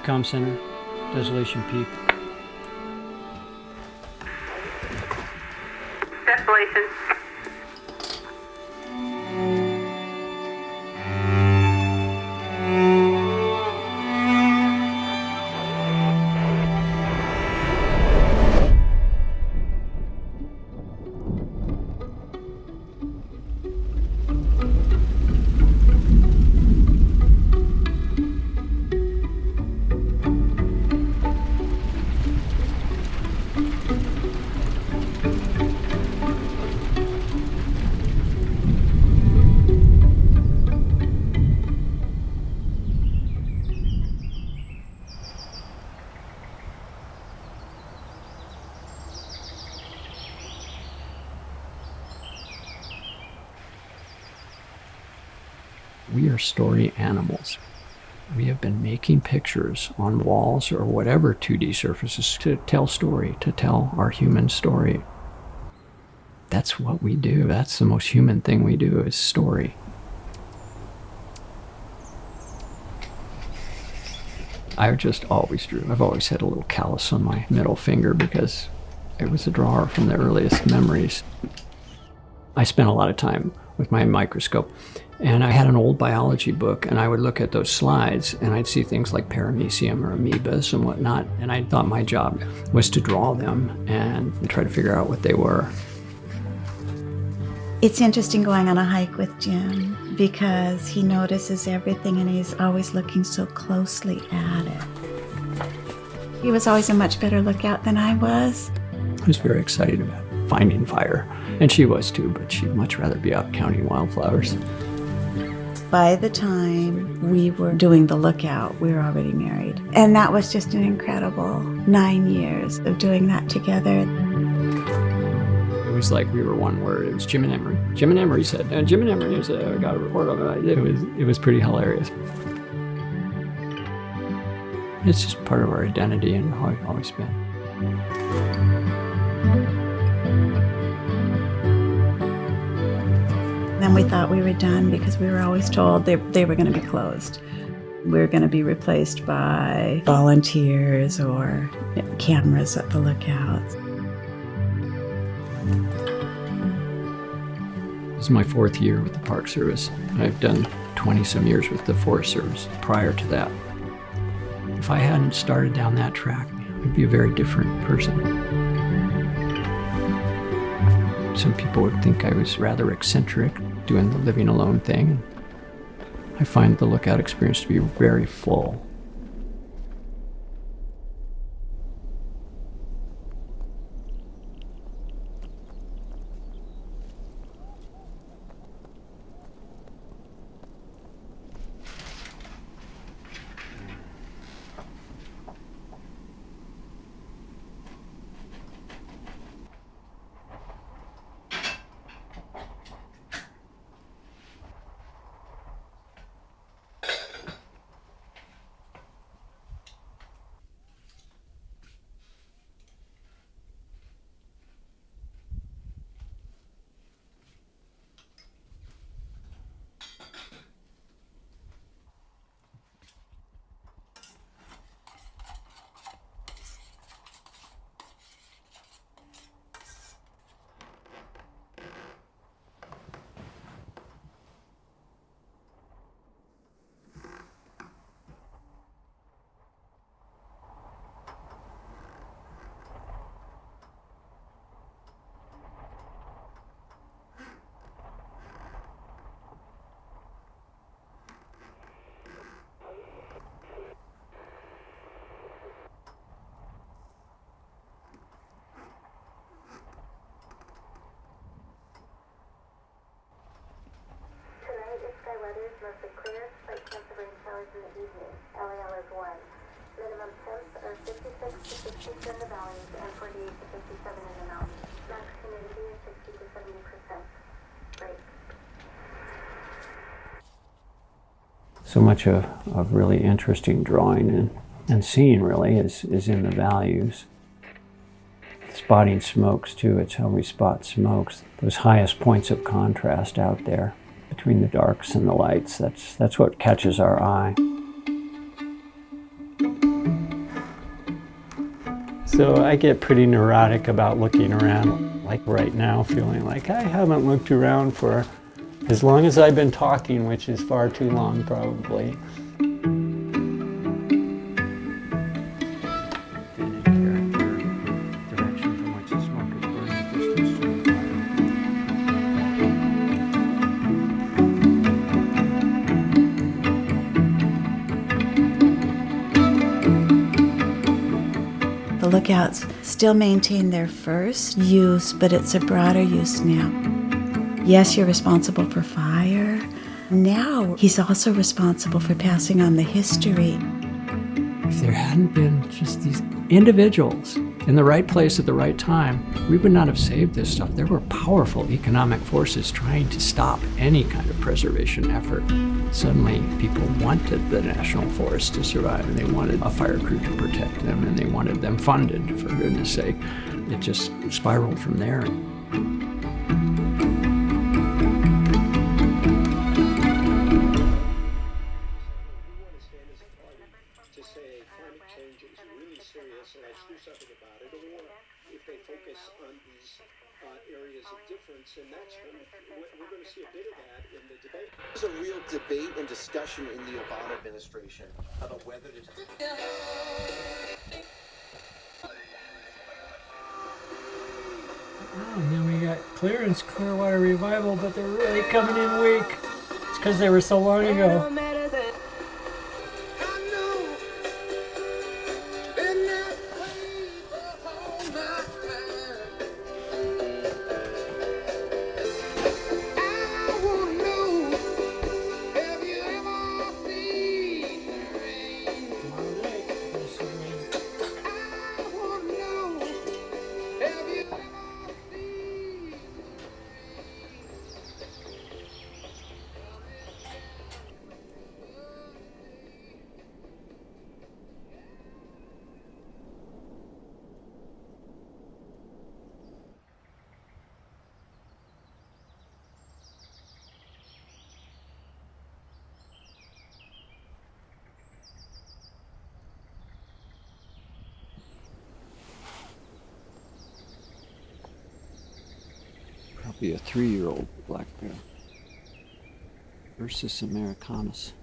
Comm Center, Desolation Peak. Desolation. We are story animals. We have been making pictures on walls or whatever 2D surfaces to tell story, to tell our human story. That's what we do. That's the most human thing we do, is story. I just always drew. I've always had a little callus on my middle finger because I was a drawer from the earliest memories. I spent a lot of time with my microscope, and I had an old biology book, and I would look at those slides and I'd see things like paramecium or amoebas and whatnot, and I thought my job was to draw them and try to figure out what they were. It's interesting going on a hike with Jim because he notices everything and he's always looking so closely at it. He was always a much better lookout than I was. I was very excited about finding fire, and she was too, but she'd much rather be out counting wildflowers. By the time we were doing the lookout, we were already married. And that was just an incredible 9 years of doing that together. It was like we were one word. It was Jim and Emery. Jim and Emery said, and Jim and Emery said, I got a report on it. It was pretty hilarious. It's just part of our identity and how it's always been. Then we thought we were done because we were always told they were going to be closed. We were going to be replaced by volunteers or cameras at the lookouts. This is my 4th year with the Park Service. I've done 20-some years with the Forest Service prior to that. If I hadn't started down that track, I'd be a very different person. Some people would think I was rather eccentric, doing the living alone thing. I find the lookout experience to be very full. Weather is mostly clear, slight chance of rain showers in the evening. LAL is 1. Minimum temps are 56 to 62 in the valleys and 48 to 57 in the mountains. Max humidity is 60 to 70%. Great. So much of really interesting drawing and seeing really is in the values. Spotting smokes too, it's how we spot smokes. Those highest points of contrast out there between the darks and the lights, that's what catches our eye. So I get pretty neurotic about looking around, like right now, feeling like I haven't looked around for as long as I've been talking, which is far too long probably. The lookouts still maintain their first use, but it's a broader use now. Yes, you're responsible for fire. Now he's also responsible for passing on the history. If there hadn't been just these individuals in the right place at the right time, we would not have saved this stuff. There were powerful economic forces trying to stop any kind of preservation effort. Suddenly, people wanted the national forest to survive, and they wanted a fire crew to protect them, and they wanted them funded, for goodness sake. It just spiraled from there. And that's we're going to see a bit of that in the debate. There's a real debate and discussion in the Obama administration about whether to... Oh, and then we got Clearance Clearwater Revival, but they're really coming in weak. It's because they were so long ago. Probably a 3-year-old black bear. Ursus americanus.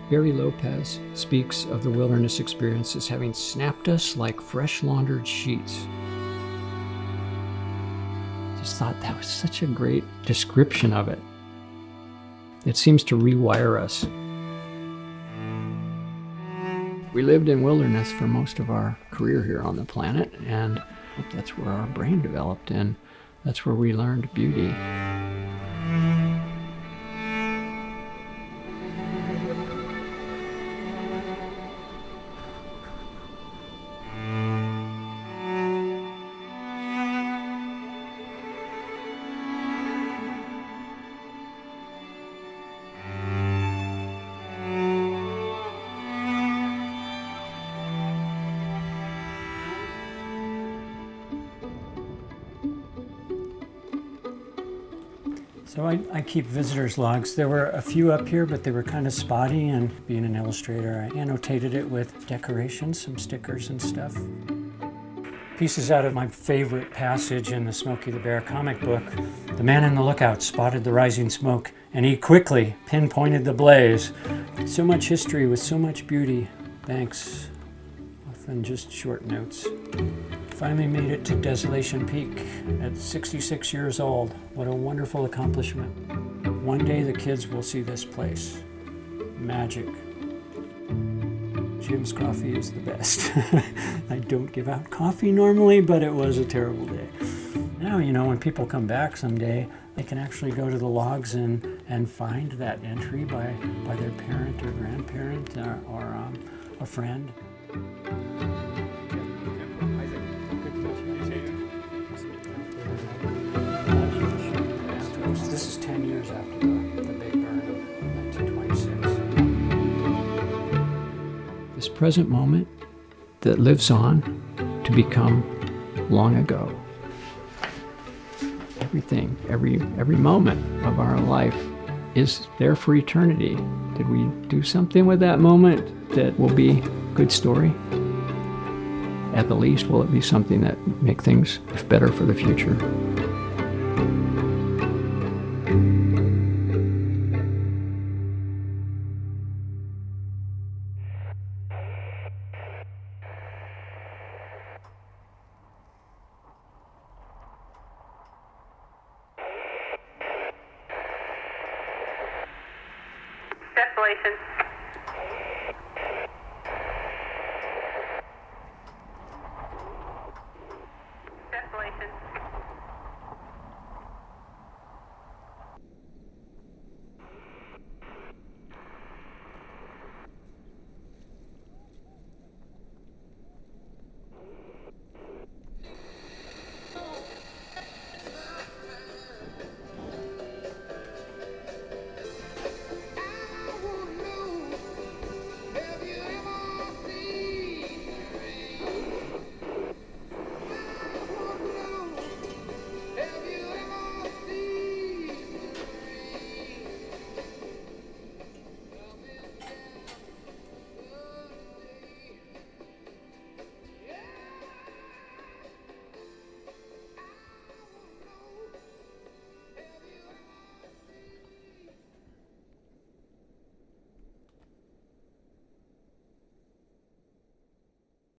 Barry Lopez speaks of the wilderness experience as having snapped us like fresh laundered sheets. Just thought that was such a great description of it. It seems to rewire us. We lived in wilderness for most of our career here on the planet, and that's where our brain developed, and that's where we learned beauty. So I keep visitors logs. There were a few up here, but they were kind of spotty, and being an illustrator, I annotated it with decorations, some stickers and stuff. Pieces out of my favorite passage in the Smokey the Bear comic book. The man in the lookout spotted the rising smoke, and he quickly pinpointed the blaze. So much history with so much beauty. Thanks. Often just short notes. Finally made it to Desolation Peak at 66 years old. What a wonderful accomplishment. One day the kids will see this place. Magic. Jim's coffee is the best. I don't give out coffee normally, but it was a terrible day. Now, you know, when people come back someday, they can actually go to the logs and find that entry by their parent or grandparent or a friend. This is 10 years after the big burn of 1926. This present moment that lives on to become long ago. Everything, every moment of our life is there for eternity. Did we do something with that moment that will be a good story? At the least, will it be something that make things better for the future? Desolation